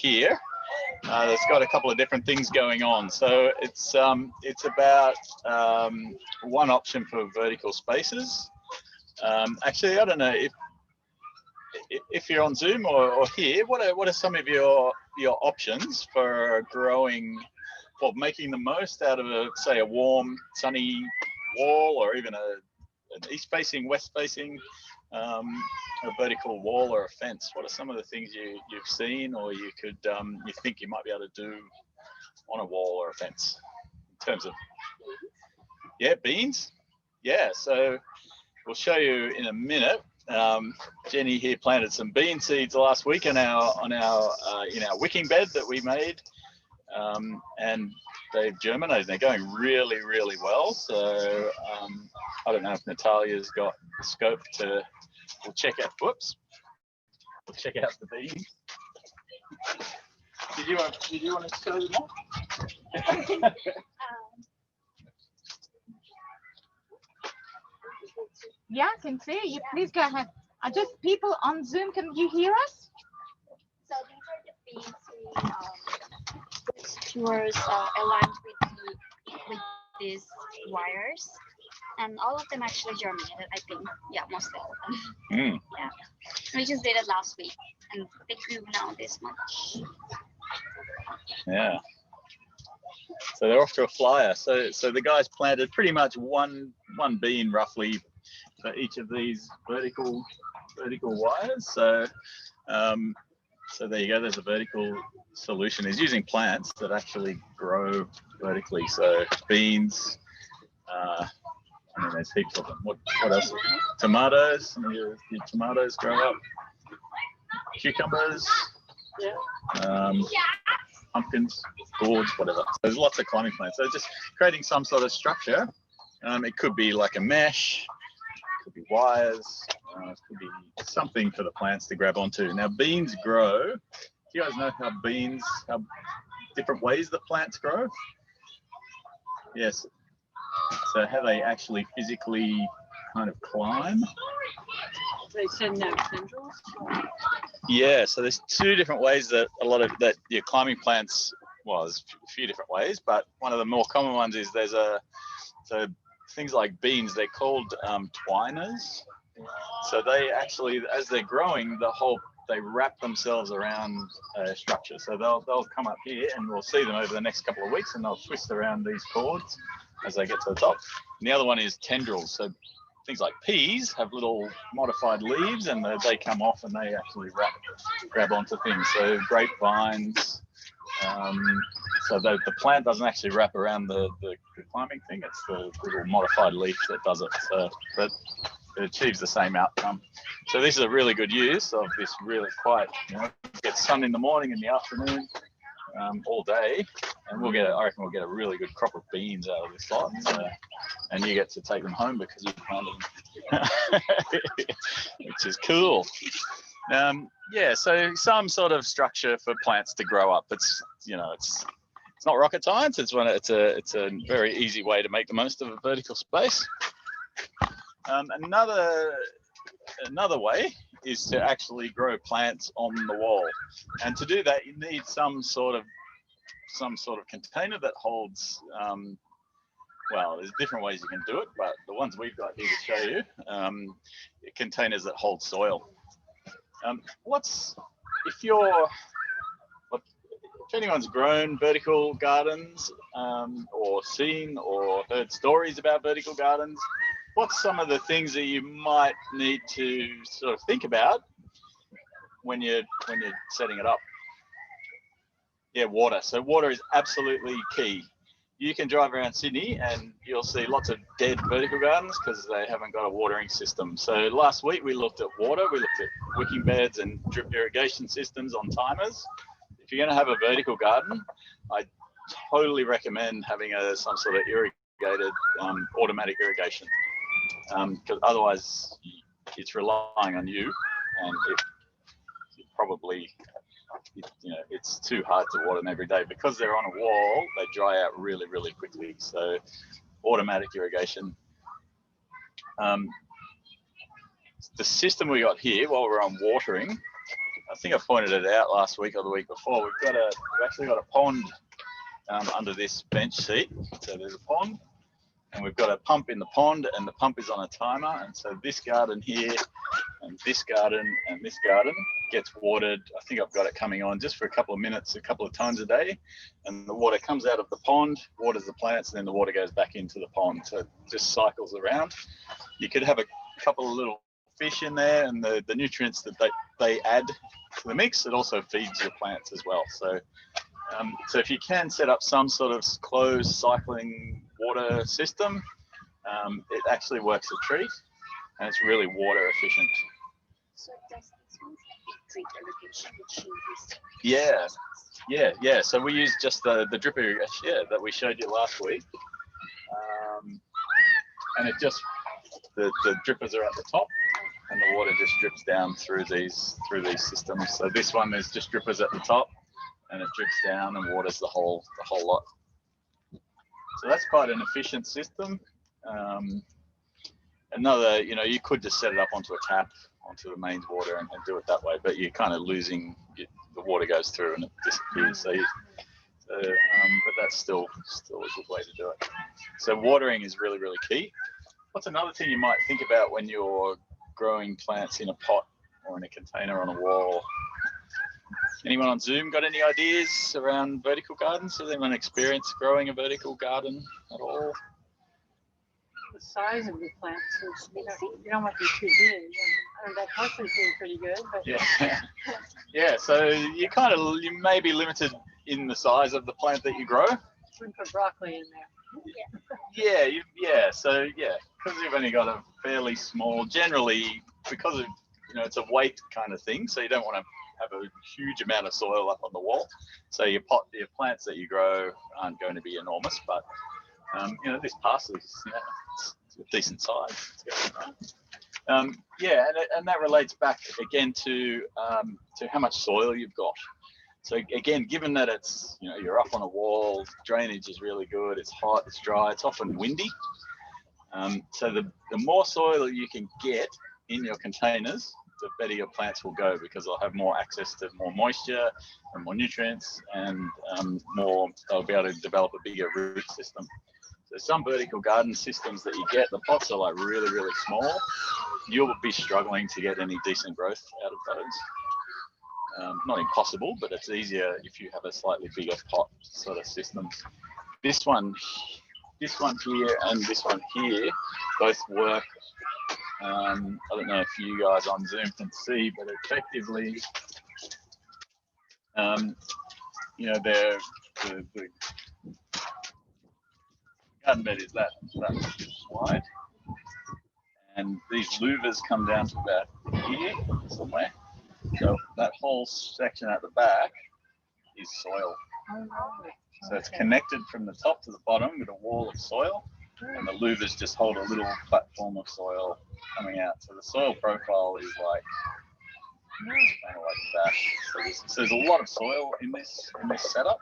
here that's got a couple of different things going on. So it's about one option for vertical spaces. Actually, I don't know if you're on Zoom or here, what are some of your options for growing, or making the most out of say a warm, sunny wall, or even an east-facing, west-facing, a vertical wall or a fence? What are some of the things you've seen, or you think you might be able to do on a wall or a fence in terms of beans? Yeah, so we'll show you in a minute. Jenny here planted some bean seeds last week in our wicking bed that we made, and they've germinated. They're going really, really well. So I don't know if Natalia's got the scope to. We'll check out. Whoops. We'll check out the beans. Did you want to show them more? Yeah, I can see you. Please go ahead. Just people on Zoom, can you hear us? So these are the beans we was aligned with these wires, and all of them actually germinated. I think, yeah, most of them. Yeah, we just did it last week, and they grew now this much. Yeah. So they're off to a flyer. So the guys planted pretty much one bean roughly for each of these vertical wires. So there you go. There's a vertical solution. Is using plants that actually grow vertically. So beans. I mean, there's heaps of them. What else? Tomatoes. Your tomatoes grow up. Cucumbers. Pumpkins, gourds, whatever. So there's lots of climbing plants. So just creating some sort of structure. It could be like a mesh, it could be wires, it could be something for the plants to grab onto. Now beans grow. Do you guys know how different ways the plants grow? Yes. So how they actually physically kind of climb. They send out tendrils? Yeah, so there's two different ways that your climbing plants, well, there's a few different ways, but one of the more common ones is so things like beans, they're called twiners. So they actually, as they're growing, they wrap themselves around a structure. So they'll come up here, and we'll see them over the next couple of weeks, and they'll twist around these cords as they get to the top. And the other one is tendrils. So things like peas have little modified leaves, and they come off and they actually grab onto things. So grapevines. So the plant doesn't actually wrap around the climbing thing. It's the little modified leaf that does it. So but it achieves the same outcome. So this is a really good use of this really quiet. Get sun in the morning and the afternoon, all day, and I reckon we'll get a really good crop of beans out of this lot. And you get to take them home because you planted them, which is cool. Yeah, so some sort of structure for plants to grow up. It's not rocket science. It's a very easy way to make the most of a vertical space. Another way is to actually grow plants on the wall, and to do that you need some sort of container that holds. Well, there's different ways you can do it, but the ones we've got here to show you, containers that hold soil. If anyone's grown vertical gardens, or seen or heard stories about vertical gardens, what's some of the things that you might need to sort of think about when you're setting it up? Yeah, water. So water is absolutely key. You can drive around Sydney and you'll see lots of dead vertical gardens because they haven't got a watering system. So last week we looked at water, we looked at wicking beds and drip irrigation systems on timers. If you're going to have a vertical garden, I totally recommend having some sort of irrigated automatic irrigation, because otherwise it's relying on you, and it's too hard to water them every day. Because they're on a wall, they dry out really, really quickly. So automatic irrigation. The system we got here while we're on watering, think I pointed it out last week or the week before. We've actually got a pond under this bench seat. So there's a pond, and we've got a pump in the pond, and the pump is on a timer. And so this garden here, and this garden, and this garden gets watered. I think I've got it coming on just for a couple of minutes, a couple of times a day, and the water comes out of the pond, waters the plants, and then the water goes back into the pond. So it just cycles around. You could have a couple of little fish in there, and the nutrients that they add to the mix, it also feeds your plants as well. So so if you can set up some sort of closed cycling water system, it actually works a treat, and it's really water efficient. So does this one drip irrigation, which you used? Yeah. So we use just the drip irrigation that we showed you last week, and it just the drippers are at the top, and the water just drips down through these systems. So this one, there's just drippers at the top, and it drips down and waters the whole lot. So that's quite an efficient system. Another, you could just set it up onto a tap, onto the mains water, and do it that way, but you're kind of losing, the water goes through and it disappears. But that's still a good way to do it. So watering is really, really key. What's another thing you might think about when you're growing plants in a pot or in a container on a wall? Anyone on Zoom got any ideas around vertical gardens? Has anyone experienced growing a vertical garden at all? The size of the plants is, you don't want to be too big. And that parsley seems pretty good, but Yeah. So you may be limited in the size of the plant that you grow. we put broccoli in there. So because you've only got a fairly small, generally because of it's a weight kind of thing, so you don't want to have a huge amount of soil up on the wall. So your plants that you grow aren't going to be enormous, but this parsley is it's a decent size. And that relates back again to how much soil you've got. So again, given that it's you're up on a wall, drainage is really good. It's hot, it's dry, it's often windy. So the more soil you can get in your containers, the better your plants will go, because they'll have more access to more moisture and more nutrients, and they'll be able to develop a bigger root system. So some vertical garden systems that you get, the pots are like really, really small. You'll be struggling to get any decent growth out of those. Not impossible, but it's easier if you have a slightly bigger pot sort of system. This one here and this one here both work. I don't know if you guys on Zoom can see, but effectively, they're the garden bed is that wide, and these louvers come down to about here somewhere. So that whole section at the back is soil. So it's connected from the top to the bottom with a wall of soil, and the louvers just hold a little platform of soil coming out. So the soil profile is like kind of like that. So there's a lot of soil in this setup.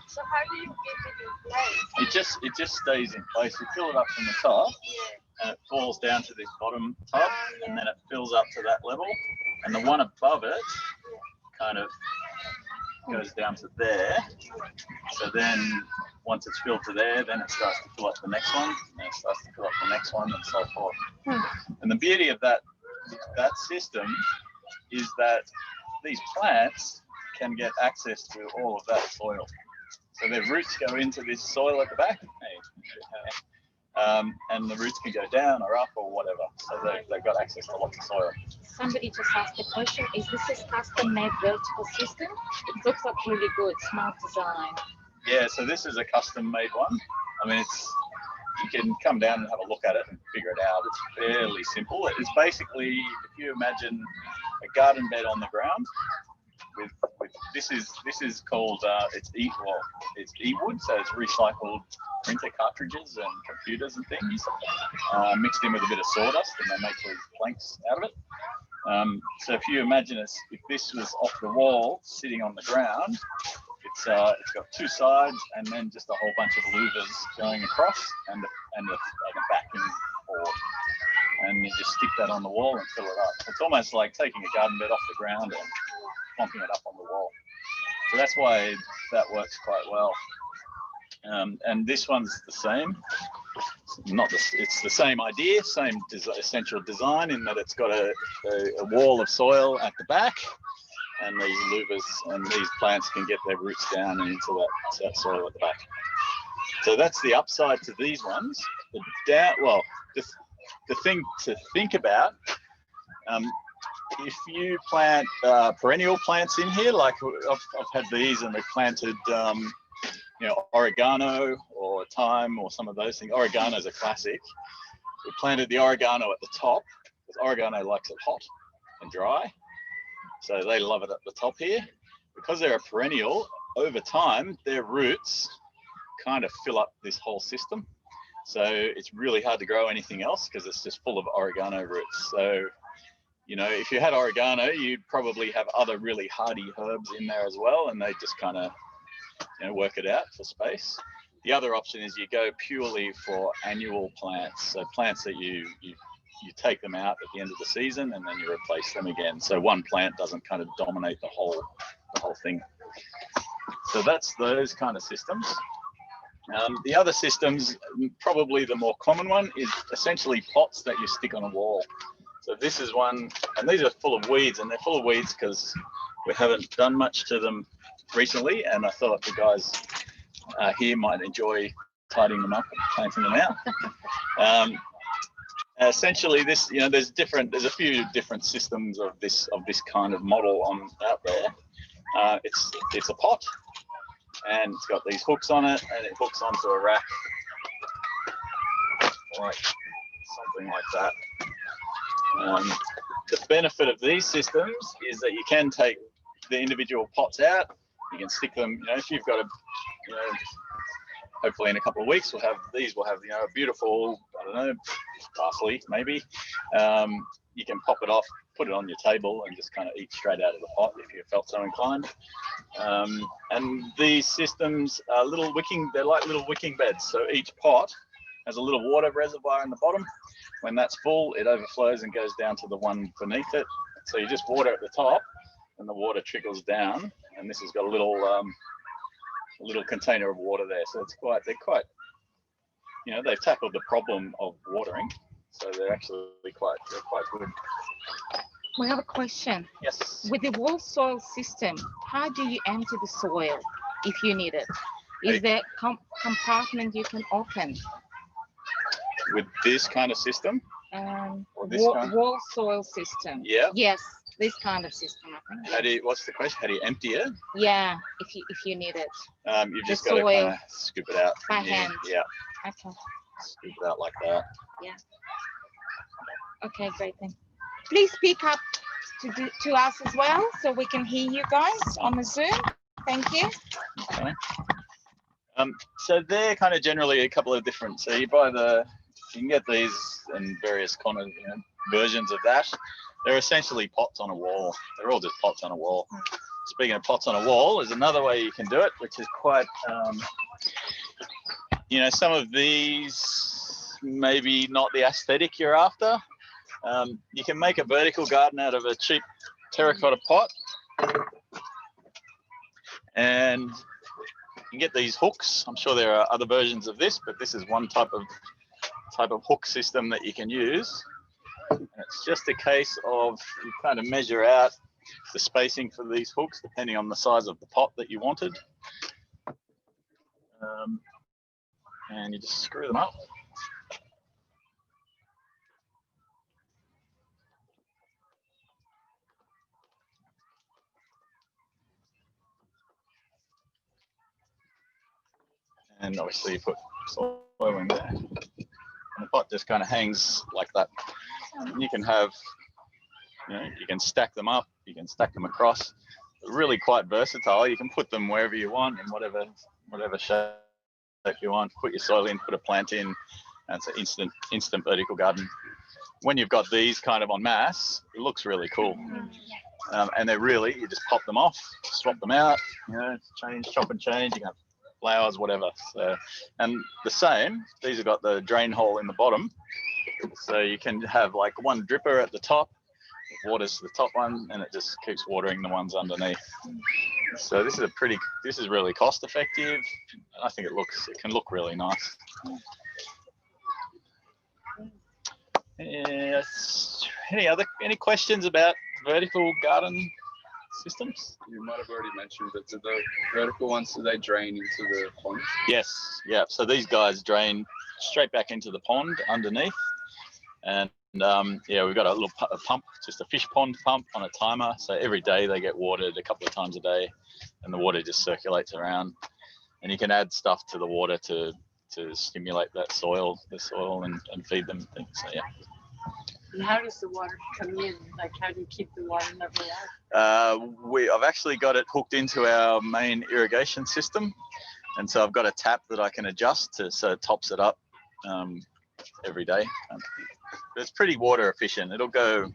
So how do you keep it in place? It just stays in place. You fill it up from the top, and it falls down to this bottom top, and then it fills up to that level, and the one above it kind of goes down to there. So then once it's filled to there, then it starts to fill up the next one, and then it starts to fill up the next one, and so forth. And the beauty of that system is that these plants can get access to all of that soil. So their roots go into this soil at the back, and the roots can go down or up or whatever. So they've got access to lots of soil. Somebody just asked a question. Is this a custom-made vertical system? It looks like really good, smart design. Yeah, so this is a custom-made one. I mean, you can come down and have a look at it and figure it out. It's fairly simple. It's basically, if you imagine a garden bed on the ground, with this is called it's e-wood, so it's recycled printer cartridges and computers and things mixed in with a bit of sawdust, and they make these planks out of it. So if you imagine if this was off the wall sitting on the ground, it's got two sides and then just a whole bunch of louvers going across and a backing board, and you just stick that on the wall and fill it up. It's almost like taking a garden bed off the ground clumping it up on the wall. So that's why that works quite well. And this one's the same. It's the same idea, same essential design in that it's got a wall of soil at the back, and these louvers and these plants can get their roots down into that soil at the back. So that's the upside to these ones. The thing to think about, if you plant perennial plants in here, like I've had these, and we've planted oregano or thyme or some of those things. Oregano is a classic. We planted the oregano at the top because oregano likes it hot and dry. So they love it at the top here. Because they're a perennial, over time, their roots kind of fill up this whole system. So it's really hard to grow anything else because it's just full of oregano roots. So, if you had oregano, you'd probably have other really hardy herbs in there as well, and they just kind of work it out for space. The other option is you go purely for annual plants, so plants that you take them out at the end of the season and then you replace them again. So one plant doesn't kind of dominate the whole thing. So that's those kind of systems. The other systems, probably the more common one, is essentially pots that you stick on a wall. So this is one, and these are full of weeds, and they're full of weeds because we haven't done much to them recently, and I thought the guys here might enjoy tidying them up and planting them out. Essentially, this there's a few different systems of this kind of model out there. It's a pot, and it's got these hooks on it, and it hooks onto a rack, like something like that. The benefit of these systems is that you can take the individual pots out. You can stick them, if you've got hopefully in a couple of weeks we'll have a beautiful, parsley maybe. You can pop it off, put it on your table, and just kind of eat straight out of the pot if you felt so inclined. And these systems are they're like little wicking beds. So each pot has a little water reservoir in the bottom. When that's full, it overflows and goes down to the one beneath it. So you just water at the top, and the water trickles down. And this has got a little container of water there. So they're quite, they've tackled the problem of watering. So they're actually quite good. We have a question. Yes. With the wall soil system, how do you empty the soil if you need it? Is there compartment you can open? With this kind of system? Wall soil system. Yeah. Yes, this kind of system, I think. What's the question? How do you empty it? Yeah, if you need it. You've just got to kind of scoop it out. By hand. Yeah. Okay. Scoop it out like that. Yeah. Okay, great then. Please speak up to us as well so we can hear you guys on the Zoom. Thank you. Okay. So they're kind of generally a couple of different. So you can get these in various kind of versions of that. They're essentially pots on a wall. They're all just pots on a wall. Speaking of pots on a wall, there's another way you can do it, which is quite, some of these maybe not the aesthetic you're after. You can make a vertical garden out of a cheap terracotta pot, and you can get these hooks. I'm sure there are other versions of this, but this is one type of hook system that you can use. And it's just a case of you kind of measure out the spacing for these hooks depending on the size of the pot that you wanted, and you just screw them up. And obviously you put soil in there, and the pot just kind of hangs like that. You can have, you can stack them up, you can stack them across. They're really quite versatile. You can put them wherever you want in whatever shape you want. Put your soil in, put a plant in, and it's an instant vertical garden. When you've got these kind of en masse, it looks really cool. And they're really, you just pop them off, swap them out, chop and change. You can have flowers, whatever. So, and the same, these have got the drain hole in the bottom, so you can have like one dripper at the top, waters the top one, and it just keeps watering the ones underneath. So this is really cost effective. I think it can look really nice. Yes. Any questions about vertical garden systems? You might have already mentioned, but do the vertical ones, do they drain into the pond? Yes, yeah. So these guys drain straight back into the pond underneath, and yeah, we've got a little pump, just a fish pond pump on a timer. So every day they get watered a couple of times a day, and the water just circulates around. And you can add stuff to the water to stimulate the soil and feed them things. So yeah. And how does the water come in? Like, how do you keep the water level up? I've actually got it hooked into our main irrigation system, and so I've got a tap that I can adjust so it tops it up every day. It's pretty water efficient. It'll go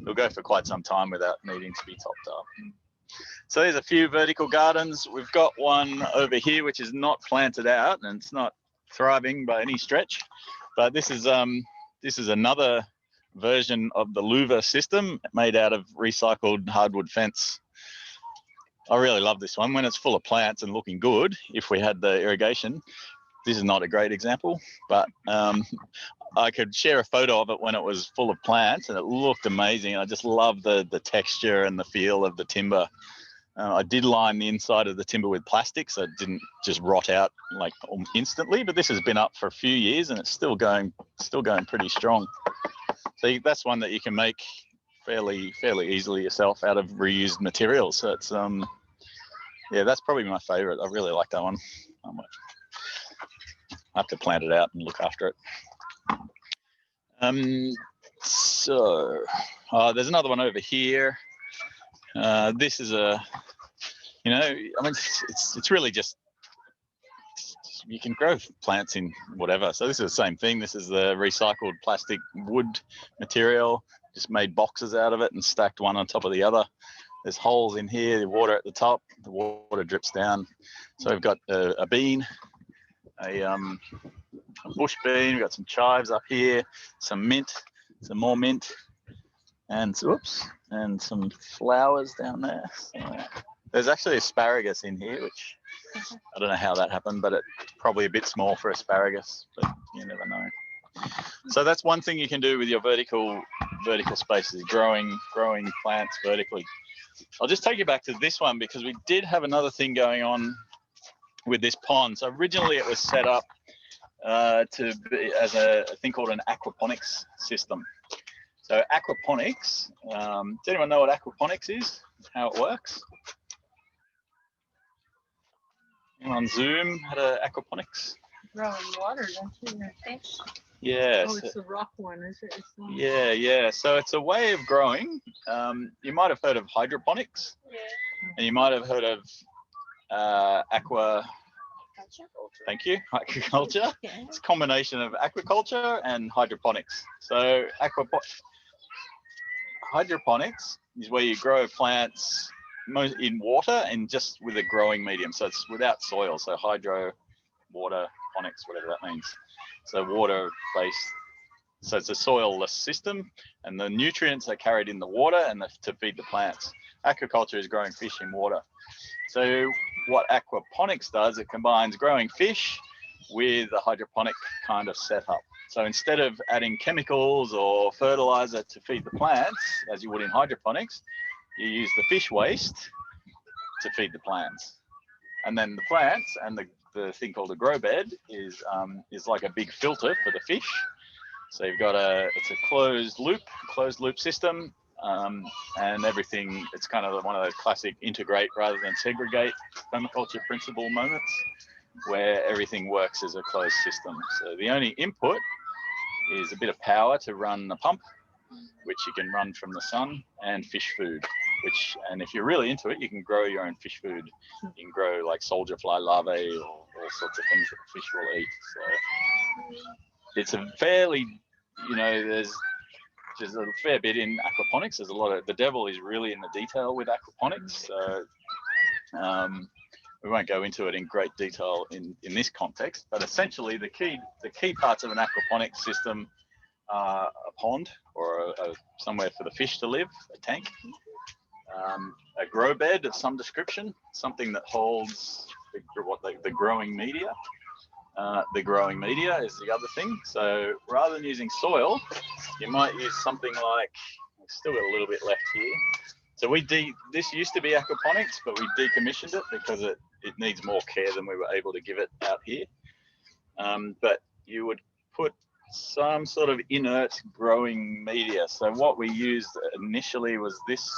for quite some time without needing to be topped up. So there's a few vertical gardens. We've got one over here which is not planted out, and it's not thriving by any stretch, but this is another version of the louver system made out of recycled hardwood fence. I really love this one when it's full of plants and looking good. If we had the irrigation, this is not a great example, but I could share a photo of it when it was full of plants, and it looked amazing. I just love the texture and the feel of the timber. I did line the inside of the timber with plastic, so it didn't just rot out like instantly. But this has been up for a few years, and it's still going pretty strong. So that's one that you can make fairly easily yourself out of reused materials. So it's yeah, that's probably my favourite. I really like that one. I have to plant it out and look after it. So there's another one over here. This is it's really just, you can grow plants in whatever. So this is the same thing. This is the recycled plastic wood material, just made boxes out of it and stacked one on top of the other. There's holes in here, the water at the top, the water drips down. So we've got a bean, a bush bean, we've got some chives up here, some mint, some more mint, and some flowers down there. So there's actually asparagus in here, which I don't know how that happened, but it's probably a bit small for asparagus, but you never know. So that's one thing you can do with your vertical spaces, growing plants vertically. I'll just take you back to this one because we did have another thing going on with this pond. So originally it was set up to be as a thing called an aquaponics system. So aquaponics, does anyone know what aquaponics is? How it works? Anyone on Zoom had an aquaponics? Grow in water, don't you? Fish. Yeah. Oh, it's the rock one, is it? Yeah. So it's a way of growing. You might have heard of hydroponics. Yeah. And you might have heard of Thank you. Aquaculture. Yeah. It's a combination of aquaculture and hydroponics. So hydroponics is where you grow plants in water and just with a growing medium. So it's without soil. So hydro, water, ponics, whatever that means. So water-based. So it's a soil-less system, and the nutrients are carried in the water and to feed the plants. Aquaculture is growing fish in water. So what aquaponics does, it combines growing fish with a hydroponic kind of setup. So instead of adding chemicals or fertilizer to feed the plants, as you would in hydroponics, you use the fish waste to feed the plants. And then the plants and the thing called a grow bed is like a big filter for the fish. So you've got it's a closed loop system, and everything, it's kind of one of those classic integrate rather than segregate permaculture principle moments where everything works as a closed system. So the only input is a bit of power to run the pump, which you can run from the sun, and fish food, and if you're really into it, you can grow your own fish food. You can grow like soldier fly larvae or all sorts of things that the fish will eat. So it's a fairly, there's a fair bit in aquaponics. There's a lot of, the devil is really in the detail with aquaponics. So we won't go into it in great detail in this context, but essentially the key parts of an aquaponics system a pond or somewhere for the fish to live, a tank. A grow bed of some description, something that holds the growing media. The growing media is the other thing. So rather than using soil, you might use something like, we've still got a little bit left here. So this used to be aquaponics, but we decommissioned it because it needs more care than we were able to give it out here. But you would put some sort of inert growing media. So what we used initially was these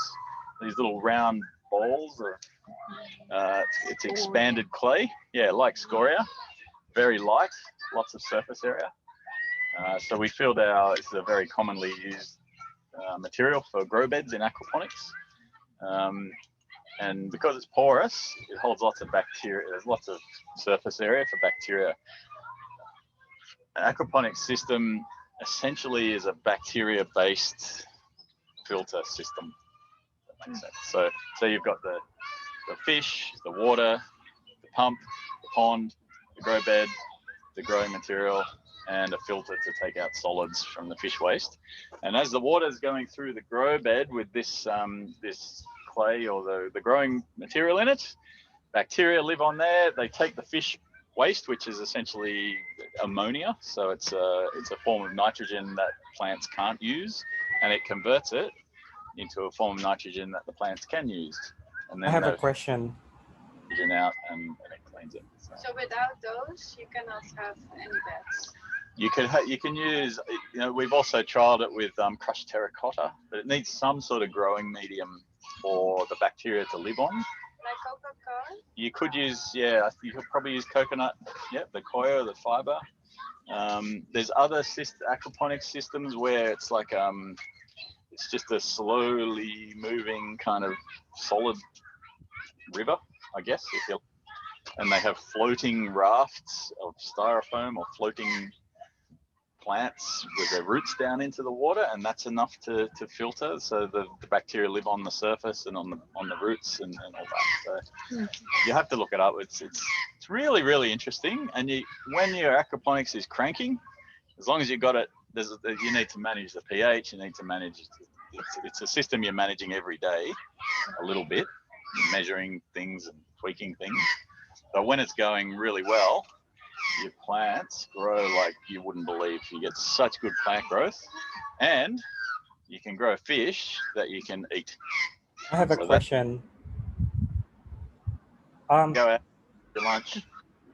little round balls of it's expanded clay, yeah, like scoria, very light, lots of surface area. So we filled it's a very commonly used material for grow beds in aquaponics. And because it's porous, it holds lots of bacteria. There's lots of surface area for bacteria. An aquaponics system essentially is a bacteria-based filter system. That makes sense. So you've got the fish, the water, the pump, the pond, the grow bed, the growing material, and a filter to take out solids from the fish waste. And as the water is going through the grow bed with this clay or the growing material in it, bacteria live on there. They take the fish waste, which is essentially ammonia. So it's a form of nitrogen that plants can't use, and it converts it into a form of nitrogen that the plants can use. And then I have a question. Out and it cleans it. So without those, you cannot have any beds. You can use, we've also trialed it with crushed terracotta, but it needs some sort of growing medium for the bacteria to live on. Like coconut? You could use, you could probably use coconut, the coir, the fiber. There's other aquaponics systems where it's like, it's just a slowly moving kind of solid river, I guess, and they have floating rafts of styrofoam or floating plants with their roots down into the water, and that's enough to filter. So the bacteria live on the surface and on the roots and all that. So you have to look it up. It's really, really interesting. And when your aquaponics is cranking, as long as you got it, you need to manage the pH. You need to manage. It's a system you're managing every day, a little bit, measuring things and tweaking things. But when it's going really well, your plants grow like you wouldn't believe. You get such good plant growth, and you can grow fish that you can eat. I have a question. Go out for lunch,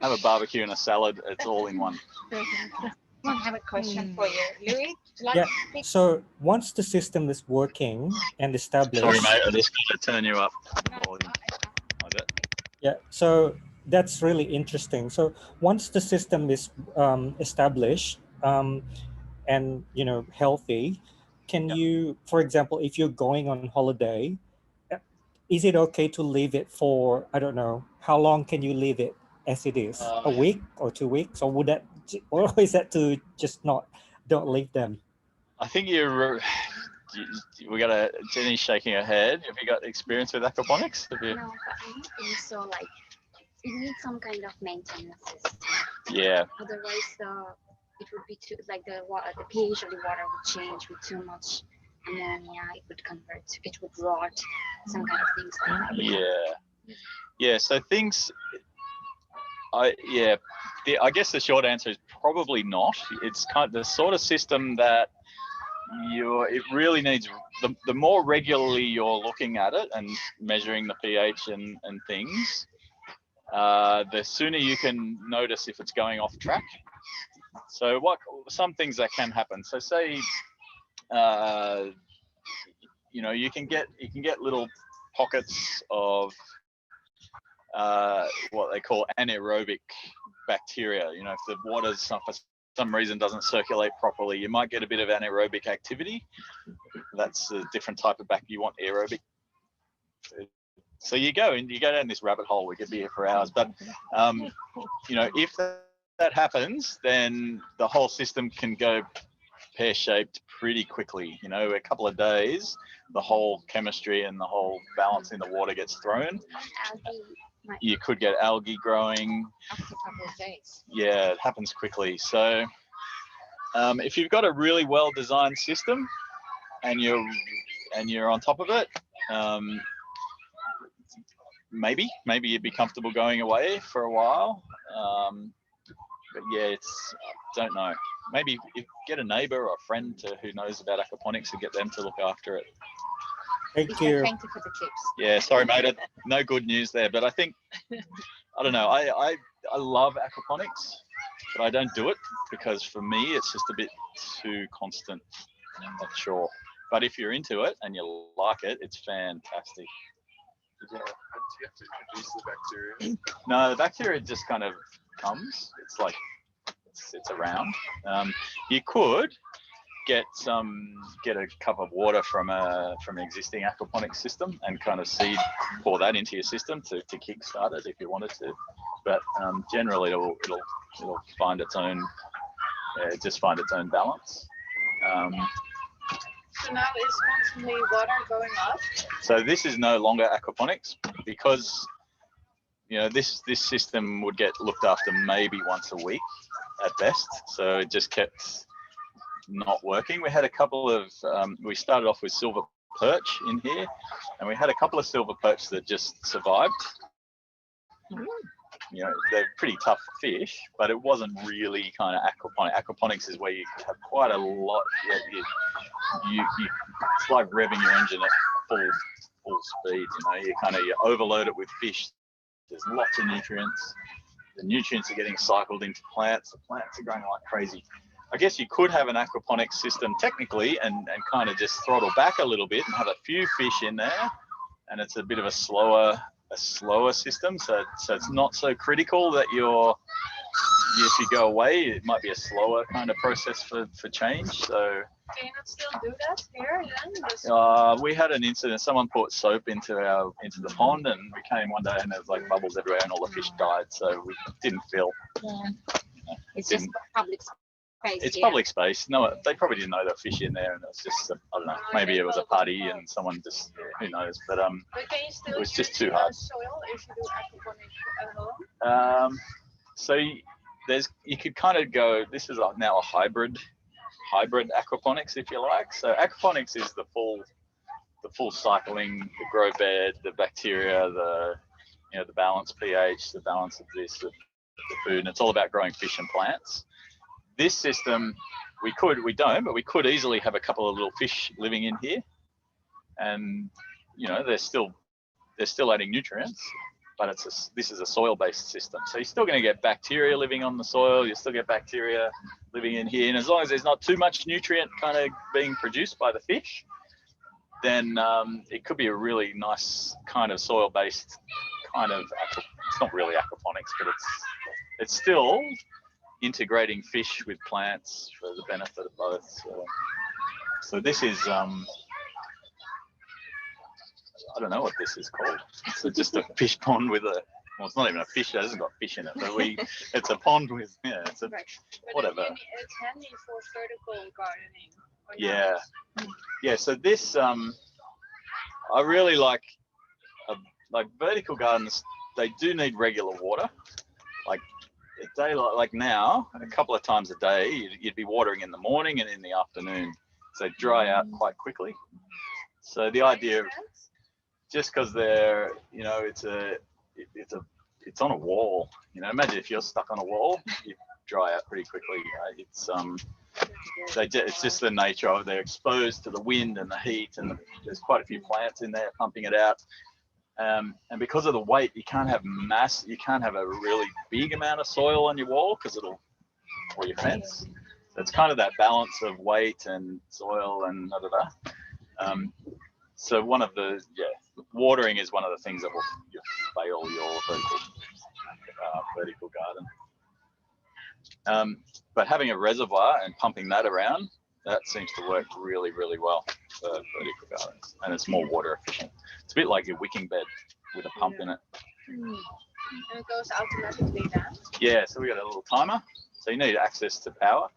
have a barbecue and a salad. It's all in one. I have a question for you, Louis. Would you like Yeah. to speak? So once the system is working and established. Sorry, mate. I just got to turn you up. Like that. Yeah. So that's really interesting. So once the system is established and healthy, can you, for example, if you're going on holiday, is it okay to leave it for, I don't know, how long can you leave it as it is? A week or 2 weeks, or is that to just don't leave them? I think we got Jenny's shaking her head. Have you got experience with aquaponics? No, but I don't think so. Like, it needs some kind of maintenance system. Yeah. Otherwise, it would be too, like the pH of the water would change with too much ammonia. It would convert. It would rot. Some kind of things like that. Yeah. So things. I guess the short answer is probably not. It's kind of the sort of system that it really needs. The more regularly you're looking at it and measuring the pH and things, the sooner you can notice if it's going off track. So some things that can happen. So say, you can get little pockets of what they call anaerobic bacteria. If the water for some reason doesn't circulate properly, you might get a bit of anaerobic activity. That's a different type of bacteria. You want aerobic. So you go down this rabbit hole. We could be here for hours, but if that happens, then the whole system can go pear-shaped pretty quickly. A couple of days, the whole chemistry and the whole balance in the water gets thrown. You could get algae growing. After a couple of days. Yeah, it happens quickly. So If you've got a really well-designed system and you're on top of it, maybe you'd be comfortable going away for a while. But yeah, don't know. Maybe if get a neighbor or a friend who knows about aquaponics and get them to look after it. Thank you. Thank you for the tips. Yeah, sorry, mate. No good news there, but I think, I don't know. I love aquaponics, but I don't do it because for me, it's just a bit too constant. I'm not sure. But if you're into it and you like it, it's fantastic. Do you have to introduce the bacteria? No, the bacteria just kind of comes. It's like, it's around. You could get a cup of water from an existing aquaponics system and kind of pour that into your system to kickstart it if you wanted to. But generally, it'll find its own, just find its own balance. So now is constantly water going up? So this is no longer aquaponics because this system would get looked after maybe once a week at best. So it just kept not working. We had a couple of we started off with silver perch in here, and we had a couple of silver perch that just survived. They're pretty tough fish, but it wasn't really kind of aquaponics. Aquaponics is where you have quite a lot. It's like revving your engine at full speed. You overload it with fish. There's lots of nutrients. The nutrients are getting cycled into plants. The plants are growing like crazy. I guess you could have an aquaponics system technically and kind of just throttle back a little bit and have a few fish in there, and it's a bit of a slower system. So it's not so critical that if you go away, it might be a slower kind of process for change. So can you not still do that here then? We had an incident. Someone poured soap into the pond, and we came one day and there was like bubbles everywhere, and all the fish died. So we didn't fill. Yeah. It's just public space. It's public space. No, they probably didn't know there were fish in there, and it was just I don't know. Maybe it was a party and someone just who knows. But can you still it was just use too hard. soil if you do aquaponics at home? So you could kind of go. This is now a hybrid aquaponics, if you like. So aquaponics is the full cycling, the grow bed, the bacteria, the balanced pH, the balance of the food, and it's all about growing fish and plants. This system, we don't, but we could easily have a couple of little fish living in here, and they're still adding nutrients, but this is a soil-based system. So you're still going to get bacteria living on the soil. You still get bacteria living in here, and as long as there's not too much nutrient kind of being produced by the fish, then it could be a really nice kind of soil-based kind of. It's not really aquaponics, but it's still integrating fish with plants for the benefit of both. So this is I don't know what this is called. It's just a fish pond with it's not even a fish. It hasn't got fish in it, but it's a pond with it's a Right. whatever. It's handy for vertical gardening. Yeah. So this I really like vertical gardens. They do need regular water. Like a day like now, a couple of times a day, you'd be watering in the morning and in the afternoon. So they dry out quite quickly. So the idea of just because they're, it's on a wall. Imagine if you're stuck on a wall, you dry out pretty quickly. It's just the nature of it. They're exposed to the wind and the heat, and there's quite a few plants in there pumping it out. And because of the weight, you can't have a really big amount of soil on your wall or your fence. So it's kind of that balance of weight and soil and so watering is one of the things that will fail your vertical garden. But having a reservoir and pumping that around, that seems to work really, really well for vertical gardens, and it's more water efficient. It's a bit like your wicking bed with a pump in it. And it goes automatically then? Yeah, so we got a little timer. So you need access to power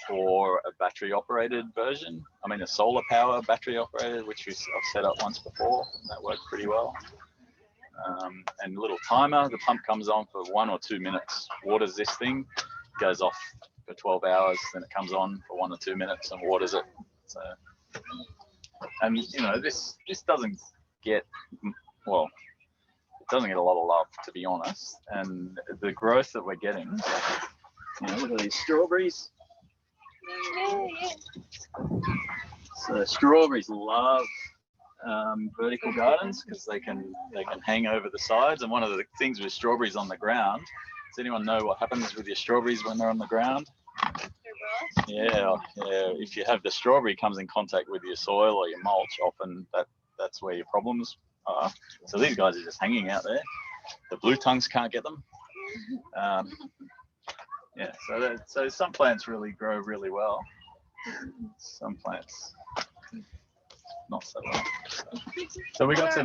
or a battery operated version. A solar power battery operated, which I've set up once before. That worked pretty well. And a little timer. The pump comes on for 1 or 2 minutes, waters this thing, goes off for 12 hours, then it comes on for 1 or 2 minutes and waters it. So, and you know, this doesn't get, well, it doesn't get a lot of love, to be honest. And the growth that we're getting, you know, look at these strawberries. So strawberries love vertical gardens because they can hang over the sides. And one of the things with strawberries on the ground, does anyone know what happens with your strawberries when they're on the ground? Yeah. If you have the strawberry comes in contact with your soil or your mulch, often that's where your problems are. So these guys are just hanging out there. The blue tongues can't get them. Yeah. So some plants really grow really well. Some plants not so well. So we got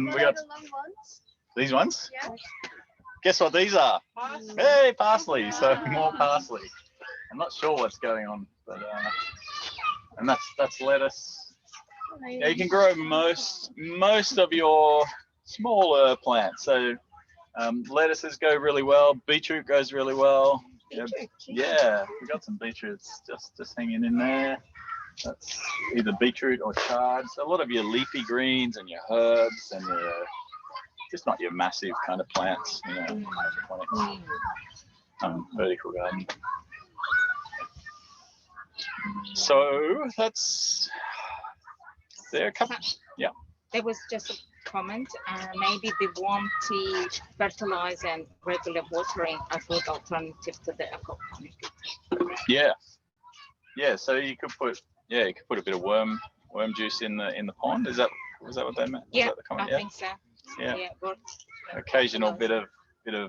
these ones. Yeah. Guess what these are? Parsley. Hey, parsley. So more parsley. I'm not sure what's going on, but and that's lettuce. Yeah, you can grow most of your smaller plants. So lettuces go really well. Beetroot goes really well. Yeah, we got some beetroots just hanging in there. That's either beetroot or chard. So a lot of your leafy greens and your herbs and your just not your massive kind of plants, you know, aquaponics, vertical garden. So that's there a couple. Yeah. There was just a comment. Maybe the warm tea, fertilizer, and regular watering are good alternative to the aquaponics. Yeah. So you could put a bit of worm juice in the pond. Was that what they meant? Yeah, was that the comment? I think so. Yeah. Good. Occasional bit of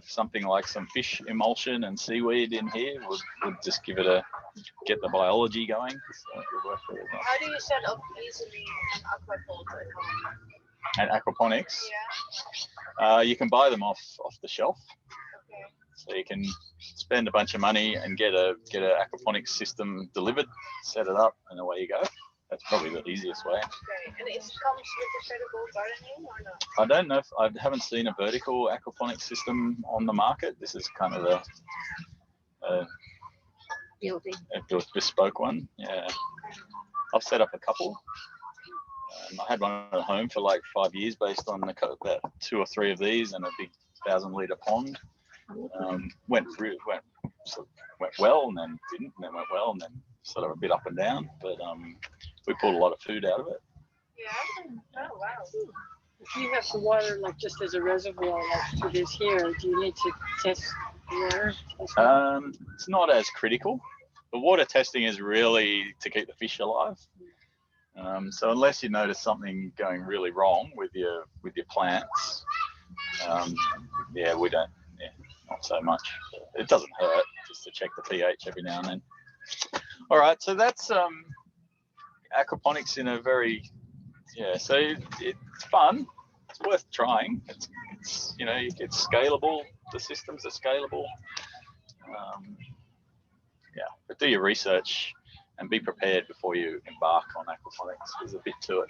something like some fish emulsion and seaweed in here would just get the biology going. So it would work really well. How do you set up easily an aquaponics? And aquaponics, Yeah. you can buy them off the shelf. Okay. So you can spend a bunch of money and get a aquaponics system delivered, set it up, and away you go. That's probably the easiest way. Okay. And it comes with the vertical gardening or not? I don't know if I haven't seen a vertical aquaponics system on the market. This is kind of a bespoke one. Yeah, I've set up a couple. I had one at home for like 5 years based on about 2 or 3 of these and a big 1,000-litre pond. Went well and then didn't, and then went well and then sort of a bit up and down. But we pulled a lot of food out of it. Yeah. Oh wow. If you have the water like just as a reservoir like it is here, do you need to test water? It's not as critical. The water testing is really to keep the fish alive. So unless you notice something going really wrong with your plants, we don't. Yeah, not so much. It doesn't hurt just to check the pH every now and then. All right, so that's aquaponics in a very So it's fun. It's worth trying. It's it's scalable. The systems are scalable. But do your research and be prepared before you embark on aquaponics. There's a bit to it.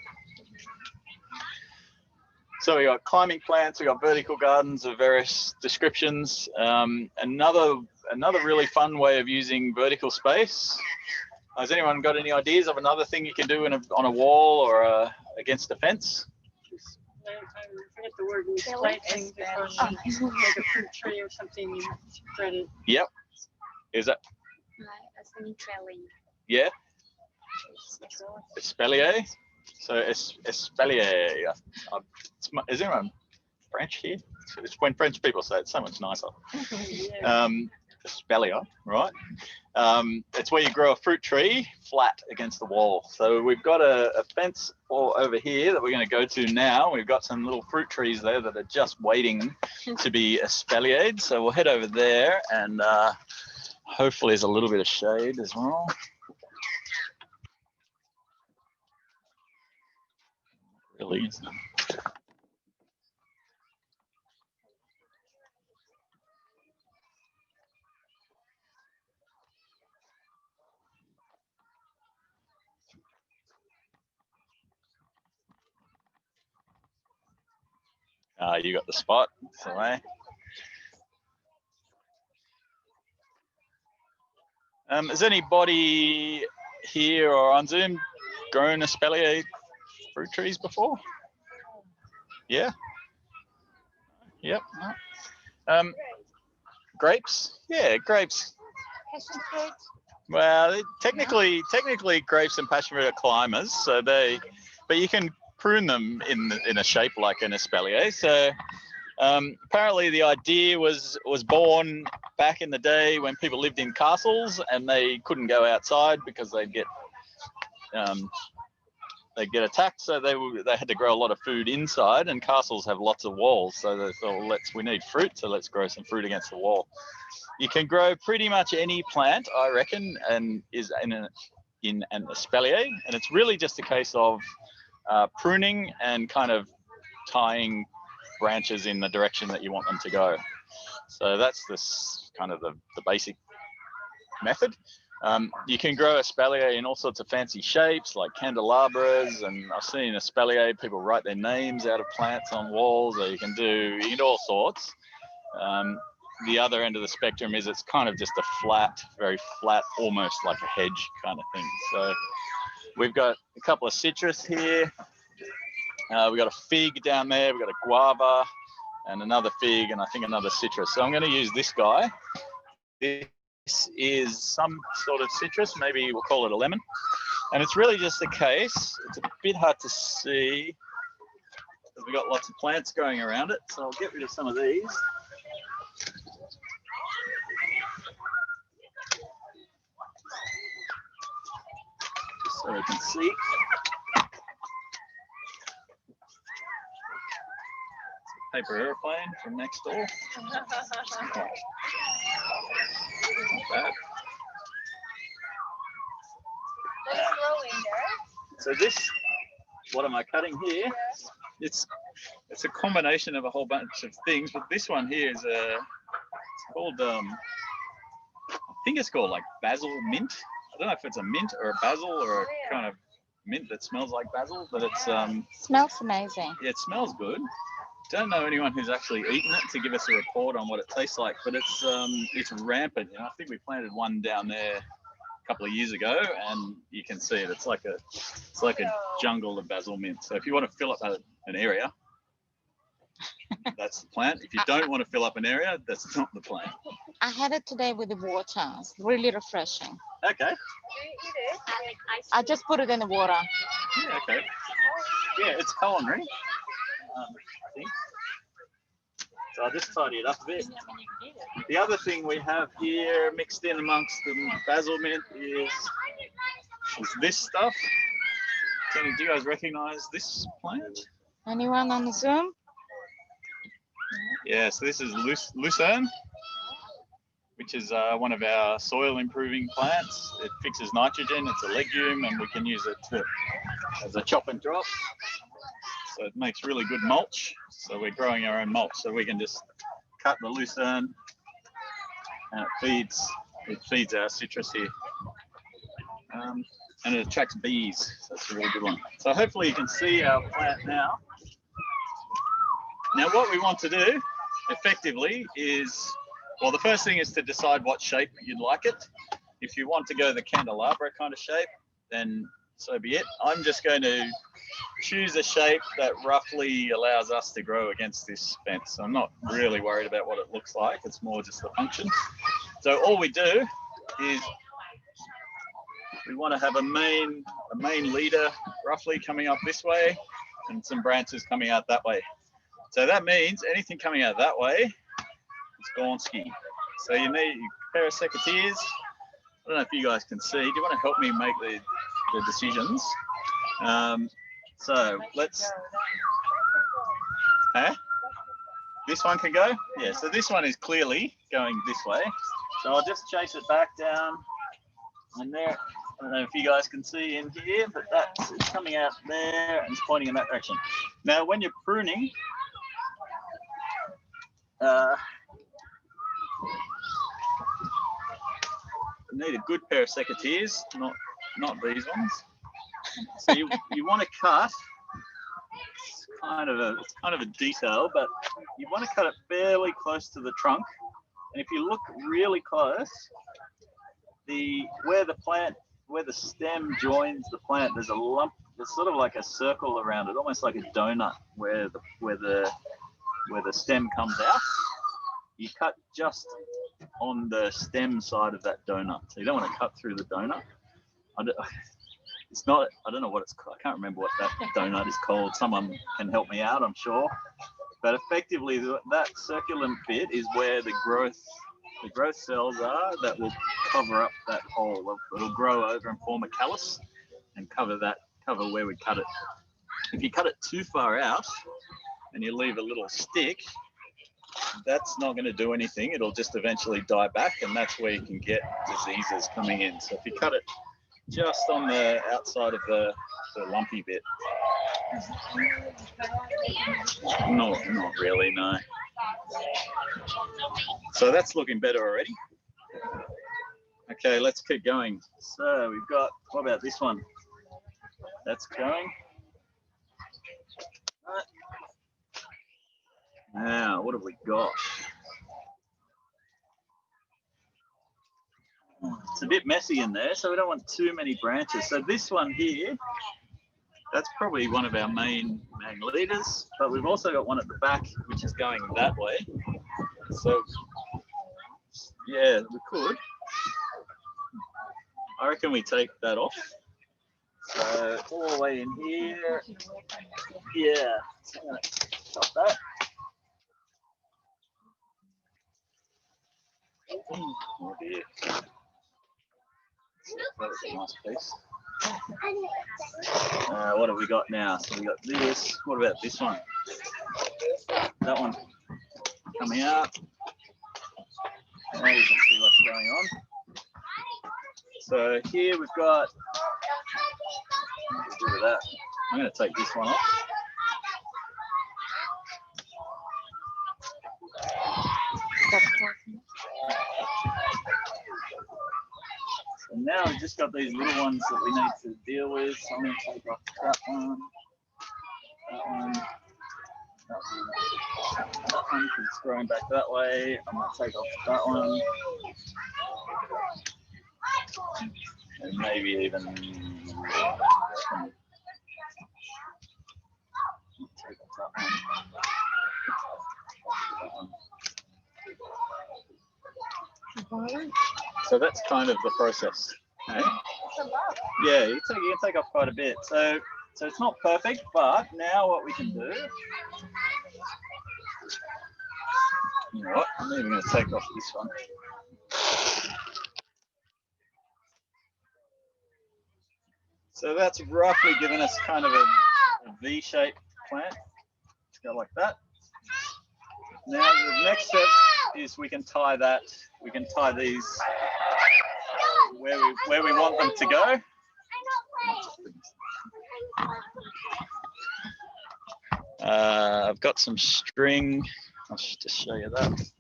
So we got climbing plants, we got vertical gardens of various descriptions. Another really fun way of using vertical space. Has anyone got any ideas of another thing you can do on a wall or against a fence? I forget the word. Planting like a fruit tree or something. You spread it. Yep. Is that? Yeah. Espalier. So espalier. Is anyone French here? It's when French people say it, so much nicer. Espalier, right? It's where you grow a fruit tree flat against the wall. So we've got a fence over here that we're going to go to now. We've got some little fruit trees there that are just waiting to be espaliered. So we'll head over there and hopefully there's a little bit of shade as well. Really isn't it? You got the spot, so Has anybody here or on Zoom grown espalier fruit trees before? Yeah. Yep. Grapes. Yeah, grapes. Passion fruit. Well, technically, grapes and passion fruit are climbers, so but you can prune them in a shape like an espalier. So apparently, the idea was born back in the day when people lived in castles and they couldn't go outside because they'd get attacked. So they had to grow a lot of food inside, and castles have lots of walls. So they thought, well, we need fruit, so let's grow some fruit against the wall. You can grow pretty much any plant, I reckon, and is in an espalier, and it's really just a case of pruning and kind of tying branches in the direction that you want them to go. So that's this kind of the basic method. You can grow espalier in all sorts of fancy shapes like candelabras, and I've seen espalier people write their names out of plants on walls, or you can do all sorts. The other end of the spectrum is it's kind of just a very flat, almost like a hedge kind of thing. So we've got a couple of citrus here. We've got a fig down there. We've got a guava and another fig, and I think another citrus. So I'm going to use this guy. This is some sort of citrus. Maybe we'll call it a lemon. And it's really just a case. It's a bit hard to see because we've got lots of plants growing around it. So I'll get rid of some of these. Just so we can see. Paper airplane from next door. Not bad. So this, what am I cutting here? It's a combination of a whole bunch of things, but this one here is it's called I think it's called like basil mint. I don't know if it's a mint or a basil or a kind of mint that smells like basil, but it's Smells amazing. yeah, it smells good. Don't know anyone who's actually eaten it to give us a report on what it tastes like, but it's rampant. I think we planted one down there a couple of years ago, and you can see it. It's like a jungle of basil mint. So if you want to fill up an area, that's the plant. If you don't want to fill up an area, that's not the plant. I had it today with the water. It's really refreshing. Okay. I just put it in the water. Yeah. Okay. Yeah, it's culinary. I think. So I'll just tidy it up a bit. The other thing we have here mixed in amongst the basil mint is this stuff. Do you guys recognize this plant? Anyone on the Zoom? Yeah, so this is lucerne, which is one of our soil improving plants. It fixes nitrogen, it's a legume, and we can use it as a chop and drop. So it makes really good mulch. So we're growing our own mulch. So we can just cut the lucerne and it feeds our citrus here. And it attracts bees. So that's a really good one. So hopefully you can see our plant now. Now what we want to do effectively is, well, the first thing is to decide what shape you'd like it. If you want to go the candelabra kind of shape, then so be it. I'm just going to choose a shape that roughly allows us to grow against this fence. So I'm not really worried about what it looks like. It's more just the function. So all we do is we want to have a main leader roughly coming up this way and some branches coming out that way. So that means anything coming out that way is Gornsky. So you need a pair of secateurs. I don't know if you guys can see. Do you want to help me make the decisions? So let's, this one can go? Yeah, so this one is clearly going this way. So I'll just chase it back down in there. I don't know if you guys can see in here, but it's coming out there and it's pointing in that direction. Now, when you're pruning, you need a good pair of secateurs, not these ones. So you want to cut. It's kind of a detail, but you want to cut it fairly close to the trunk. And if you look really close, where the stem joins the plant, there's a lump. There's sort of like a circle around it, almost like a donut, where the stem comes out. You cut just on the stem side of that donut, so you don't want to cut through the donut. It's not. I don't know what it's called. I can't remember what that donut is called. Someone can help me out, I'm sure. But effectively, that succulent bit is where the growth cells are that will cover up that hole. It'll grow over and form a callus and cover where we cut it. If you cut it too far out and you leave a little stick, that's not going to do anything. It'll just eventually die back, and that's where you can get diseases coming in. So if you cut it just on the outside of the lumpy bit, not really, no. So that's looking better already. Okay, let's keep going. So we've got, what about this one? That's going. Now, what have we got? It's a bit messy in there, so we don't want too many branches. So this one here, that's probably one of our main leaders, but we've also got one at the back, which is going that way. So, yeah, we could. I reckon we take that off. So all the way in here. Yeah, so I'm gonna chop that. Oh dear. That was a nice piece. What have we got now? So we got this. What about this one? That one coming out. Now you can see what's going on. So here we've got. Let's do with that. I'm going to take this one off. And now we've just got these little ones that we need to deal with. So I'm going to take off that one, that one, because it's growing back that way. I'm going to take off that one. And maybe even take off that one. So that's kind of the process. Okay? Yeah, you can take off quite a bit. So it's not perfect, but now what we can do, you know what, I'm even going to take off this one. So that's roughly given us kind of a V-shaped plant. Let's go like that. Now the next step is we can tie that. We can tie these where we want them to go. I've got some string. I'll just show you that.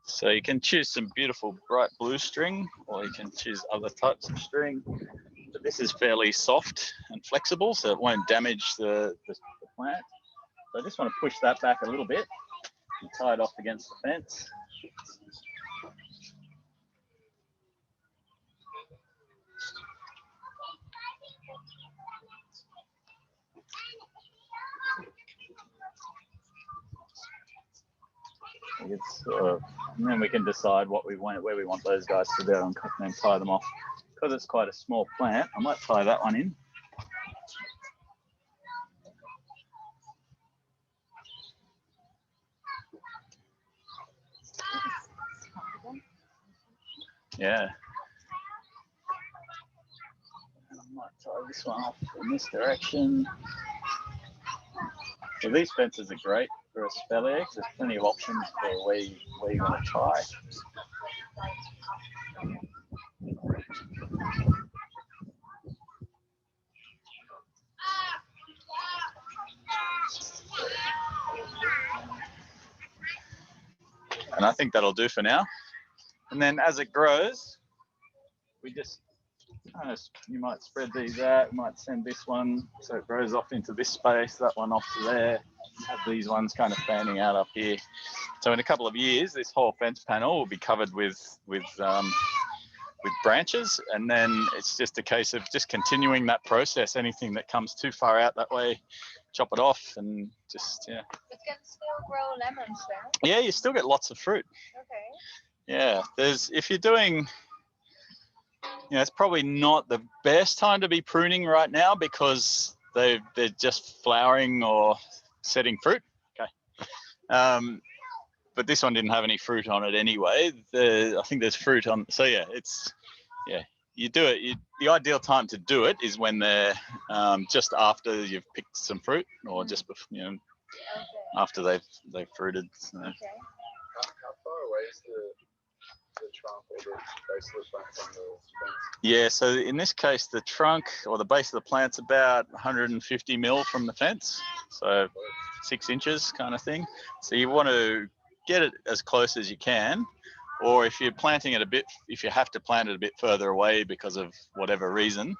So you can choose some beautiful bright blue string, or you can choose other types of string. But this is fairly soft and flexible, so it won't damage the plant. So I just want to push that back a little bit and tie it off against the fence. And then we can decide what we want, where we want those guys to go, and then tie them off. Because it's quite a small plant, I might tie that one in. Yeah. And I might tie this one off in this direction. So these fences are great for espalier because there's plenty of options for where you want to tie. And I think that'll do for now. And then as it grows, we just You might spread these out, you might send this one so it grows off into this space, that one off to there, have these ones kind of fanning out up here. So in a couple of years, this whole fence panel will be covered with branches, and then it's just a case of just continuing that process. Anything that comes too far out that way, chop it off, and just, yeah. It can still grow lemons there. Yeah, you still get lots of fruit. Okay. Yeah, if you're doing, it's probably not the best time to be pruning right now because they're just flowering or setting fruit. Okay. But this one didn't have any fruit on it anyway. I think there's fruit on. So yeah, you do it. The ideal time to do it is when they're just after you've picked some fruit, or just before, after they've fruited. So. Okay. How far away is the trunk or the base of the plant from the fence? Yeah, so in this case, the trunk or the base of the plant's about 150 mil from the fence, so 6 inches kind of thing. So you want to get it as close as you can, or if you're planting it if you have to plant it a bit further away because of whatever reason,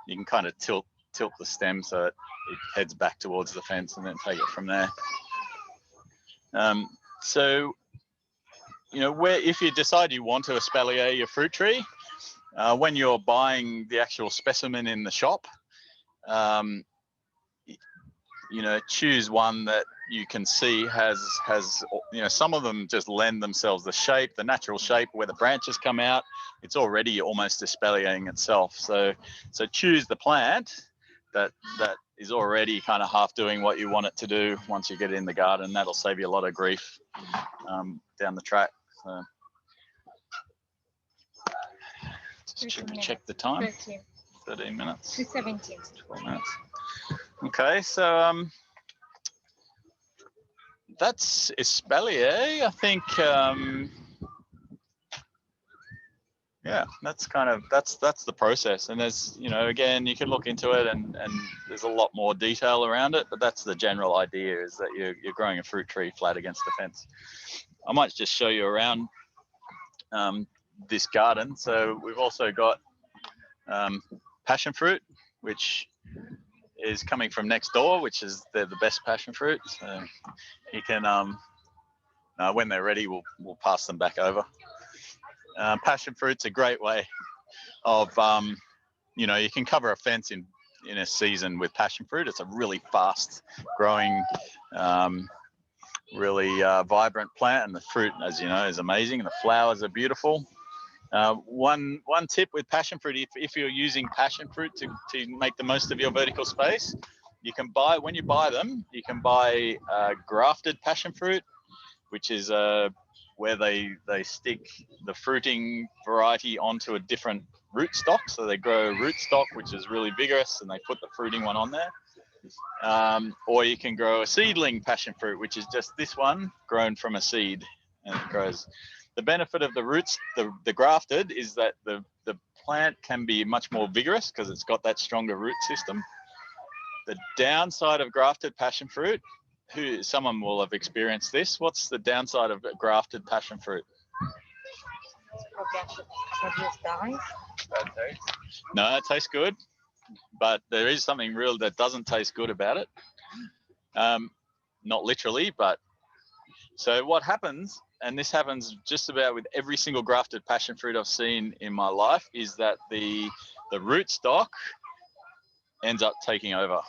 you can kind of tilt the stem so it heads back towards the fence and then take it from there. So, if you decide you want to espalier your fruit tree, when you're buying the actual specimen in the shop, choose one that you can see has some of them just lend themselves, the natural shape where the branches come out, it's already almost espaliering itself. So choose the plant that is already kind of half doing what you want it to do once you get it in the garden. That'll save you a lot of grief down the track. So just check the time. 13 minutes. 2:17. 12 minutes. Okay, so that's espalier. I think that's the process. And there's again, you can look into it and there's a lot more detail around it, but that's the general idea, is that you're growing a fruit tree flat against the fence. I might just show you around this garden. So we've also got passion fruit, which is coming from next door, which is the best passion fruit. So you can when they're ready, we'll pass them back over. Passion fruit's a great way of you can cover a fence in a season with passion fruit. It's a really fast growing, really vibrant plant, and the fruit, as you know, is amazing, and the flowers are beautiful. One tip with passion fruit, if you're using passion fruit to make the most of your vertical space, when you buy them, you can buy grafted passion fruit, which is where they stick the fruiting variety onto a different rootstock. So they grow a rootstock which is really vigorous, and they put the fruiting one on there. Or you can grow a seedling passion fruit, which is just this one grown from a seed, and it grows. The benefit of the roots, the grafted, is that the plant can be much more vigorous because it's got that stronger root system. The downside of grafted passion fruit, someone will have experienced this. What's the downside of grafted passion fruit? Bad taste? No, it tastes good, but there is something real that doesn't taste good about it. Not literally, but so what happens, and this happens just about with every single grafted passion fruit I've seen in my life, is that the rootstock ends up taking over.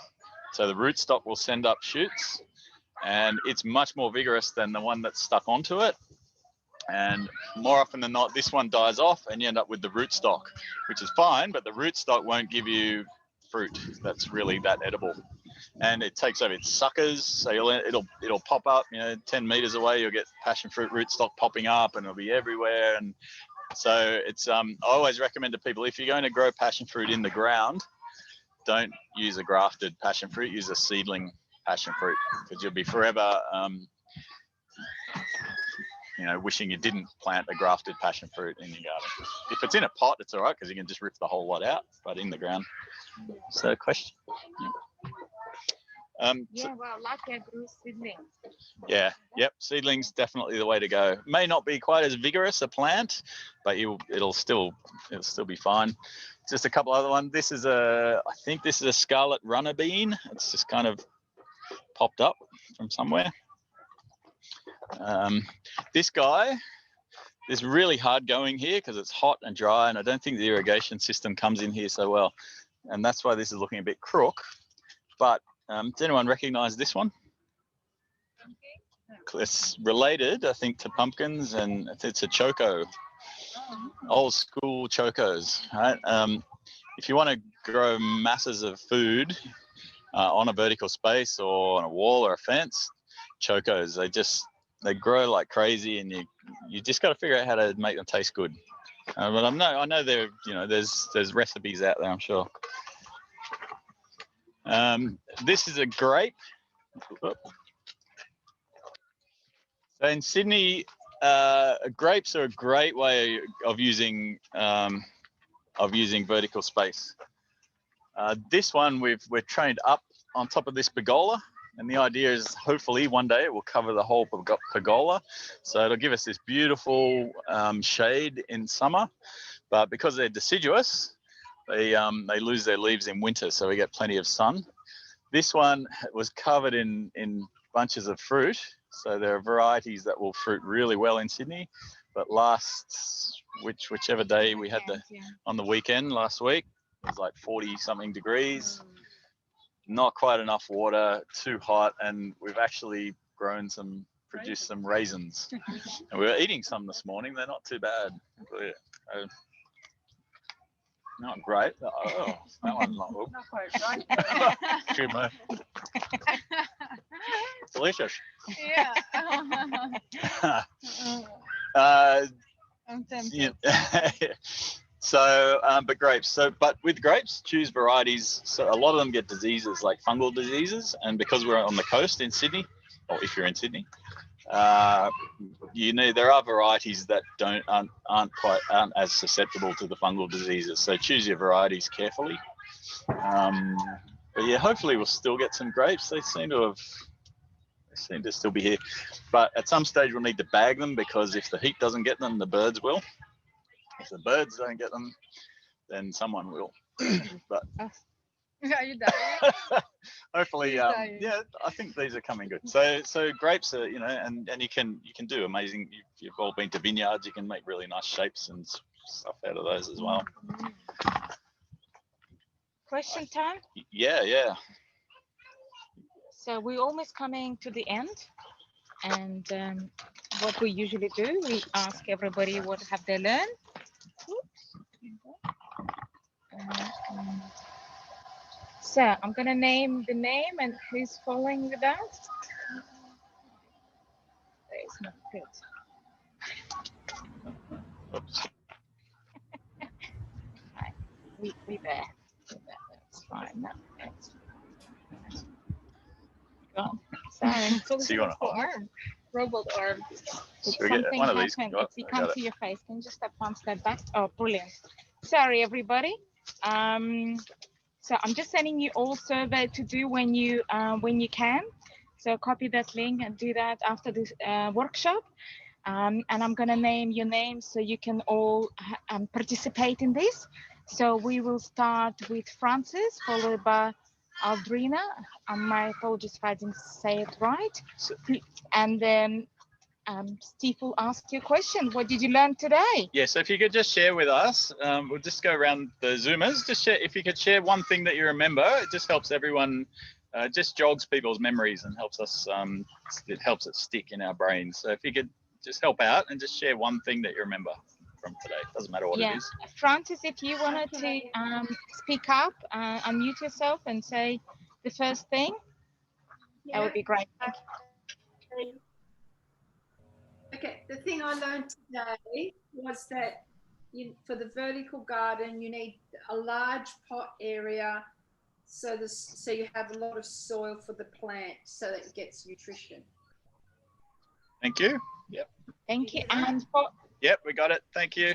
So the rootstock will send up shoots, and it's much more vigorous than the one that's stuck onto it. And more often than not, this one dies off and you end up with the rootstock, which is fine, but the rootstock won't give you fruit that's really that edible. And it takes over its suckers, so it'll pop up, 10 meters away, you'll get passion fruit rootstock popping up, and it'll be everywhere. And so it's I always recommend to people, if you're going to grow passion fruit in the ground, don't use a grafted passion fruit, use a seedling passion fruit, because you'll be forever wishing you didn't plant a grafted passion fruit in your garden. If it's in a pot, it's all right, because you can just rip the whole lot out, but in the ground. So question? Well, lucky I grew seedlings. Yeah, yep. Seedlings definitely the way to go. May not be quite as vigorous a plant, but it'll still be fine. Just a couple other ones. This is I think this is a scarlet runner bean. It's just kind of popped up from somewhere. This guy is really hard going here because it's hot and dry, and I don't think the irrigation system comes in here so well, and that's why this is looking a bit crook. But does anyone recognize this one? It's related, I think, to pumpkins, and it's a choco, old school chocos, right? If you want to grow masses of food on a vertical space or on a wall or a fence, chocos, they grow like crazy, and you just got to figure out how to make them taste good. But I know there's recipes out there, I'm sure. This is a grape. So in Sydney, grapes are a great way of using vertical space. This one we're trained up on top of this pergola, and the idea is hopefully one day it will cover the whole pergola, so it'll give us this beautiful shade in summer. But because they're deciduous, they lose their leaves in winter, so we get plenty of sun. This one was covered in bunches of fruit. So there are varieties that will fruit really well in Sydney, but whichever day we had on the weekend last week, it was like 40 something degrees, not quite enough water, too hot, and we've actually produced some raisins. And we were eating some this morning. They're not too bad. Not great. Oh, that one's not good. Not quite right. Excuse me. Delicious. Yeah. I'm tempted. So, but grapes. But with grapes, choose varieties. So a lot of them get diseases like fungal diseases, and because we're on the coast in Sydney, or if you're in Sydney, there are varieties that aren't as susceptible to the fungal diseases. So choose your varieties carefully. But yeah, hopefully we'll still get some grapes. They seem to still be here. But at some stage we'll need to bag them, because if the heat doesn't get them, the birds will. If the birds don't get them, then someone will. But Are you dying? hopefully, yeah, I think these are coming good. So grapes are, and you can do amazing. You've all been to vineyards. You can make really nice shapes and stuff out of those as well. Question time? Yeah. So we're almost coming to the end, and what we usually do, we ask everybody what have they learned. So I'm going to name the name, and who's following with that? That is not good. Oops. Right. We there. That's fine. That's gone. Sorry. So you want to hold? Arm. Robot arm. Should we get one of these? If you come to your face, can you just step one step back? Oh, brilliant. Sorry, everybody. So I'm just sending you all survey to do when you can. So copy that link and do that after this workshop. And I'm gonna name your names so you can all participate in this. So we will start with Francis, followed by Aldrina. My apologies if I didn't say it right. And then Steve will ask you a question. What did you learn today? Yeah, so if you could just share with us, we'll just go around the Zoomers. Just share, if you could share one thing that you remember. It just helps everyone, just jogs people's memories and helps us. It helps it stick in our brains. So if you could just help out and just share one thing that you remember from today. Doesn't matter what it is. Francis, if you wanted to speak up, unmute yourself and say the first thing, that would be great. Thank you. Okay, the thing I learned today was that for the vertical garden, you need a large pot area so you have a lot of soil for the plant so that it gets nutrition. Thank you. Yep. Thank you. And yep, we got it. Thank you.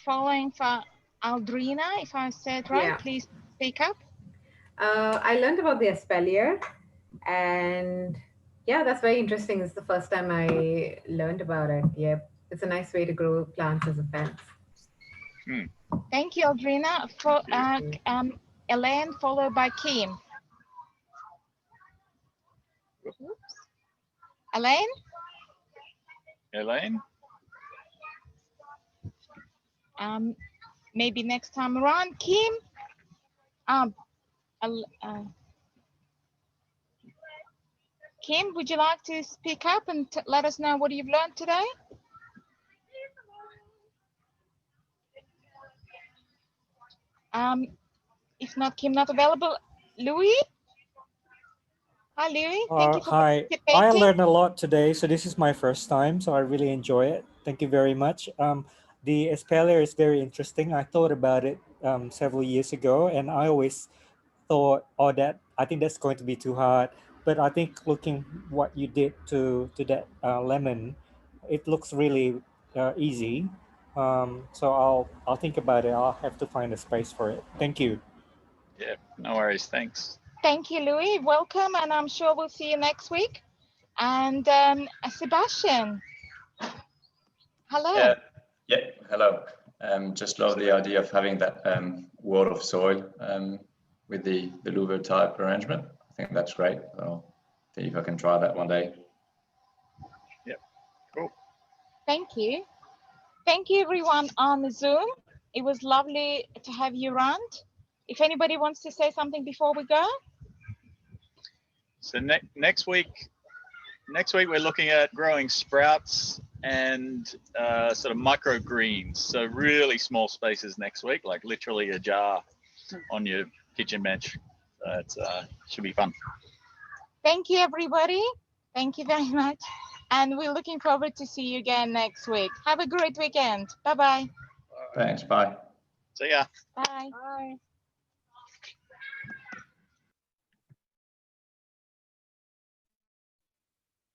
Following for Aldrina, if I said right, please speak up. I learned about the espalier, and Yeah, that's very interesting. It's the first time I learned about it. Yep. It's a nice way to grow plants as a fence. Thank you, Aldrina. For Thank Elaine, followed by Kim. Elaine? Elaine? Maybe next time around. Kim? Kim, would you like to speak up and let us know what you've learned today? If not, Kim not available. Louis? Hi, Louis. Thank you for Hi, I participating. learned a lot today. So this is my first time, so I really enjoy it. Thank you very much. The espalier is very interesting. I thought about it several years ago, and I always thought, oh, that I think that's going to be too hard. But I think looking what you did to that lemon, it looks really easy. So I'll think about it. I'll have to find a space for it. Thank you. Yeah, no worries. Thanks. Thank you, Louis. Welcome, and I'm sure we'll see you next week. And Sebastian, hello. Yeah, hello. Just love the idea of having that wall of soil with the louver type arrangement. I think that's great. I'll see if I can try that one day. Yep, cool. Thank you. Thank you, everyone on Zoom. It was lovely to have you around. If anybody wants to say something before we go. So next week we're looking at growing sprouts and sort of microgreens. So really small spaces next week, like literally a jar on your kitchen bench. It should be fun. Thank you, everybody. Thank you very much. And we're looking forward to see you again next week. Have a great weekend. Bye-bye. Thanks, bye. See ya. Bye. Bye.